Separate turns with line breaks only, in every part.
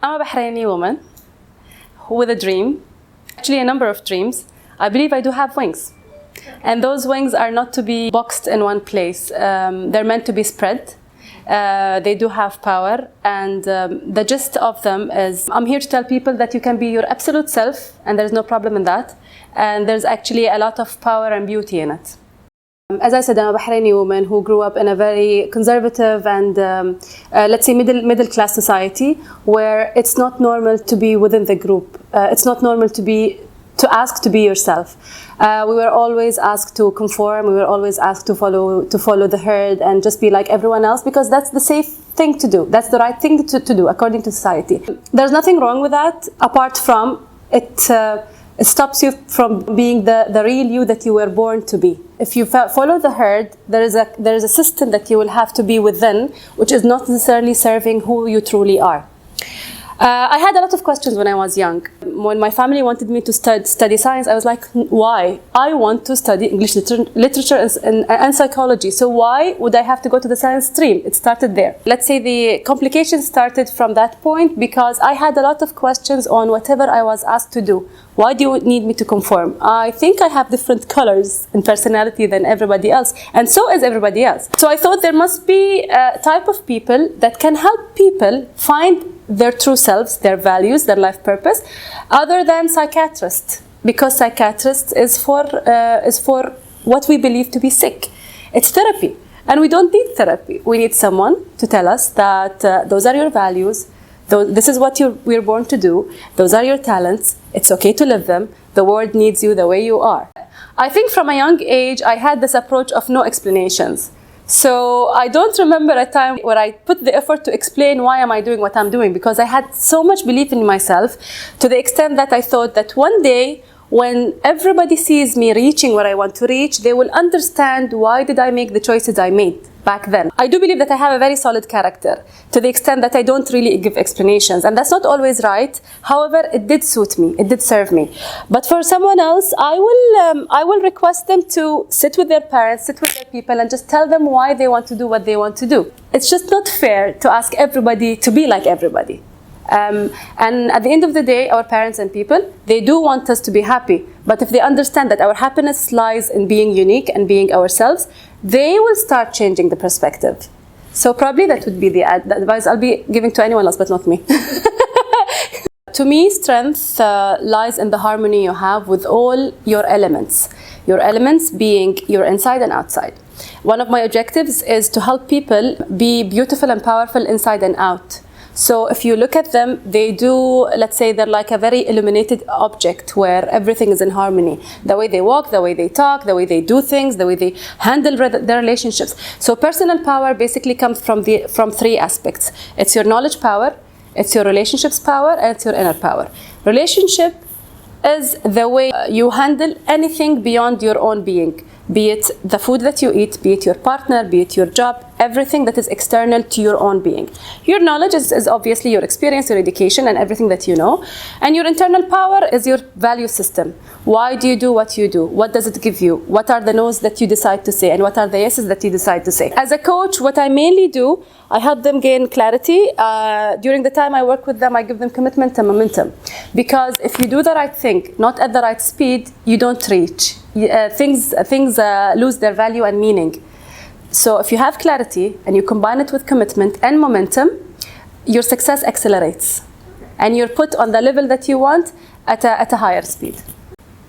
I'm a Bahraini woman with a dream, actually a number of dreams. I believe I do have wings. And those wings are not to be boxed in one place. They're meant to be spread. They do have power, and the gist of them is I'm here to tell people that you can be your absolute self, and there's no problem in that. And there's actually a lot of power and beauty in it. As I said, I'm a Bahraini woman who grew up in a very conservative and let's say middle class society, where it's not normal to be within the group. It's not normal to ask to be yourself. We were always asked to conform. We were always asked to follow the herd and just be like everyone else, because that's the safe thing to do. That's the right thing to do according to society. There's nothing wrong with that, apart from it stops you from being the real you that you were born to be. If you follow the herd, there is a system that you will have to be within, which is not necessarily serving who you truly are. I had a lot of questions when I was young. When my family wanted me to study science, I was like, why? I want to study English literature and psychology, so why would I have to go to the science stream? It started there. Let's say the complications started from that point, because I had a lot of questions on whatever I was asked to do. Why do you need me to conform? I think I have different colors and personality than everybody else, and so is everybody else. So I thought there must be a type of people that can help people find their true selves, their values, their life purpose, other than psychiatrists, because psychiatrists is for what we believe to be sick. It's therapy, and we don't need therapy. We need someone to tell us that those are your values, this is what we're born to do, those are your talents, it's okay to live them, the world needs you the way you are. I think from a young age I had this approach of no explanations. So I don't remember a time where I put the effort to explain why am I doing what I'm doing, because I had so much belief in myself, to the extent that I thought that one day when everybody sees me reaching where I want to reach, they will understand why did I make the choices I made back then. I do believe that I have a very solid character, to the extent that I don't really give explanations, and that's not always right. However, it did suit me, it did serve me. But for someone else, I will request them to sit with their parents, sit with their people, and just tell them why they want to do what they want to do. It's just not fair to ask everybody to be like everybody. And at the end of the day, our parents and people, they do want us to be happy. But if they understand that our happiness lies in being unique and being ourselves, they will start changing the perspective. So probably that would be the advice I'll be giving to anyone else, but not me. To me, strength lies in the harmony you have with all your elements. Your elements being your inside and outside. One of my objectives is to help people be beautiful and powerful inside and out. So if you look at them, they do, let's say they're like a very illuminated object where everything is in harmony. The way they walk, the way they talk, the way they do things, the way they handle their relationships. So personal power basically comes from three aspects. It's your knowledge power, it's your relationships power, and it's your inner power. Relationship is the way you handle anything beyond your own being. Be it the food that you eat, be it your partner, be it your job, everything that is external to your own being. Your knowledge is obviously your experience, your education, and everything that you know. And your internal power is your value system. Why do you do what you do? What does it give you? What are the no's that you decide to say? And what are the yeses that you decide to say? As a coach, what I mainly do, I help them gain clarity. During the time I work with them, I give them commitment and momentum. Because if you do the right thing, not at the right speed, you don't reach. Things lose their value and meaning. So if you have clarity and you combine it with commitment and momentum, your success accelerates. And you're put on the level that you want at a higher speed.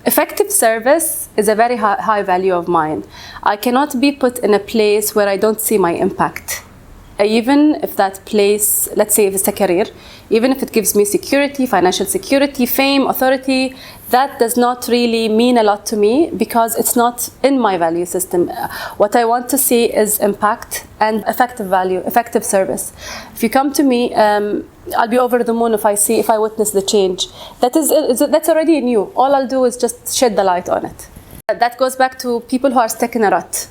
Effective service is a very high value of mine. I cannot be put in a place where I don't see my impact. Even if that place, let's say if it's a career, even if it gives me security, financial security, fame, authority, that does not really mean a lot to me, because it's not in my value system. What I want to see is impact and effective value, effective service. If you come to me, I'll be over the moon if I witness the change. That's already in you. All I'll do is just shed the light on it. That goes back to people who are stuck in a rut.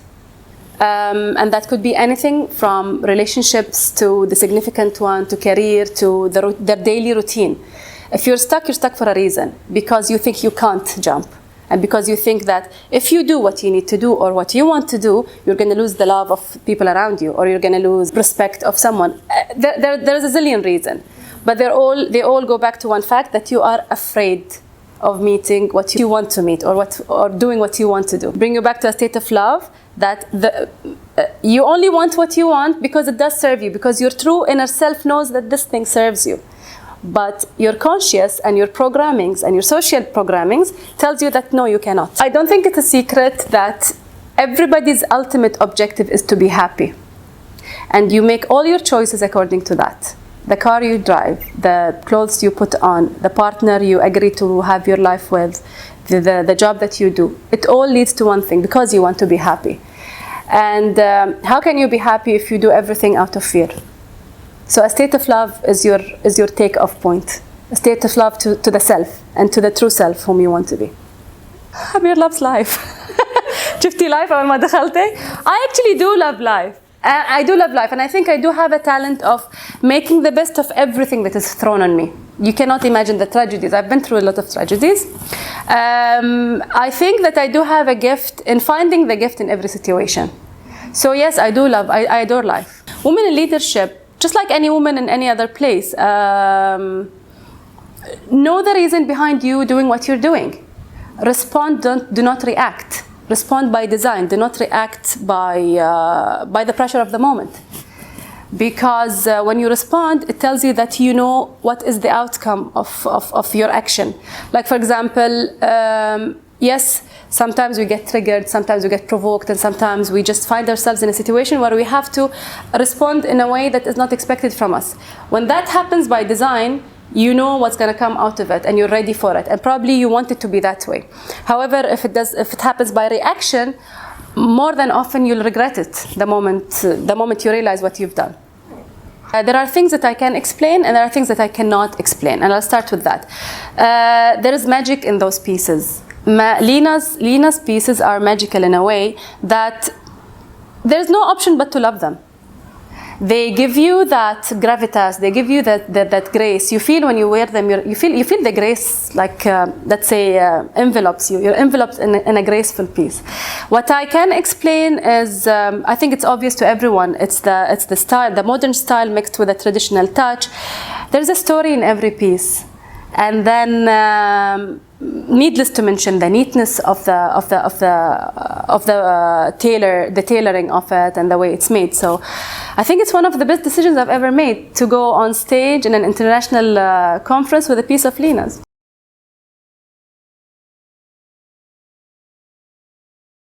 And that could be anything from relationships to the significant one, to career, to their daily routine. If you're stuck for a reason, because you think you can't jump, and because you think that if you do what you need to do or what you want to do, you're going to lose the love of people around you, or you're going to lose respect of someone. There is a zillion reasons. but they all go back to one fact, that you are afraid of meeting what you want to meet, or doing what you want to do. Bring you back to a state of love, that you only want what you want because it does serve you, because your true inner self knows that this thing serves you. But your conscious and your programmings and your social programmings tells you that no, you cannot. I don't think it's a secret that everybody's ultimate objective is to be happy. And you make all your choices according to that. The car you drive, the clothes you put on, the partner you agree to have your life with, the job that you do. It all leads to one thing, because you want to be happy. And how can you be happy if you do everything out of fear? So a state of love is your take-off point. A state of love to the self and to the true self whom you want to be. Abeer loves life. شفتي life أول ما دخلتي? I actually do love life. I do love life, and I think I do have a talent of making the best of everything that is thrown on me. You cannot imagine the tragedies. I've been through a lot of tragedies. I think that I do have a gift in finding the gift in every situation. So yes, I adore life. Women in leadership, just like any woman in any other place, know the reason behind you doing what you're doing. Respond, do not react. Respond by design. Do not react by the pressure of the moment. Because when you respond, it tells you that you know what is the outcome of your action. Like, for example, yes, sometimes we get triggered, sometimes we get provoked, and sometimes we just find ourselves in a situation where we have to respond in a way that is not expected from us. When that happens by design, you know what's going to come out of it, and you're ready for it, and probably you want it to be that way. However, if it happens by reaction, more than often you'll regret it the moment you realize what you've done. There are things that I can explain, and there are things that I cannot explain, and I'll start with that. There is magic in those pieces. LEENAZ pieces are magical in a way that there's no option but to love them. They give you that gravitas, they give you that grace. You feel when you wear them, you feel the grace, like let's say envelopes you. You're enveloped in a graceful piece. What I can explain is, I think it's obvious to everyone. It's the style, the modern style mixed with a traditional touch. There's a story in every piece, and then needless to mention the neatness of the tailoring of it and the way it's made. So I think it's one of the best decisions I've ever made to go on stage in an international conference with a piece of LEENAZ.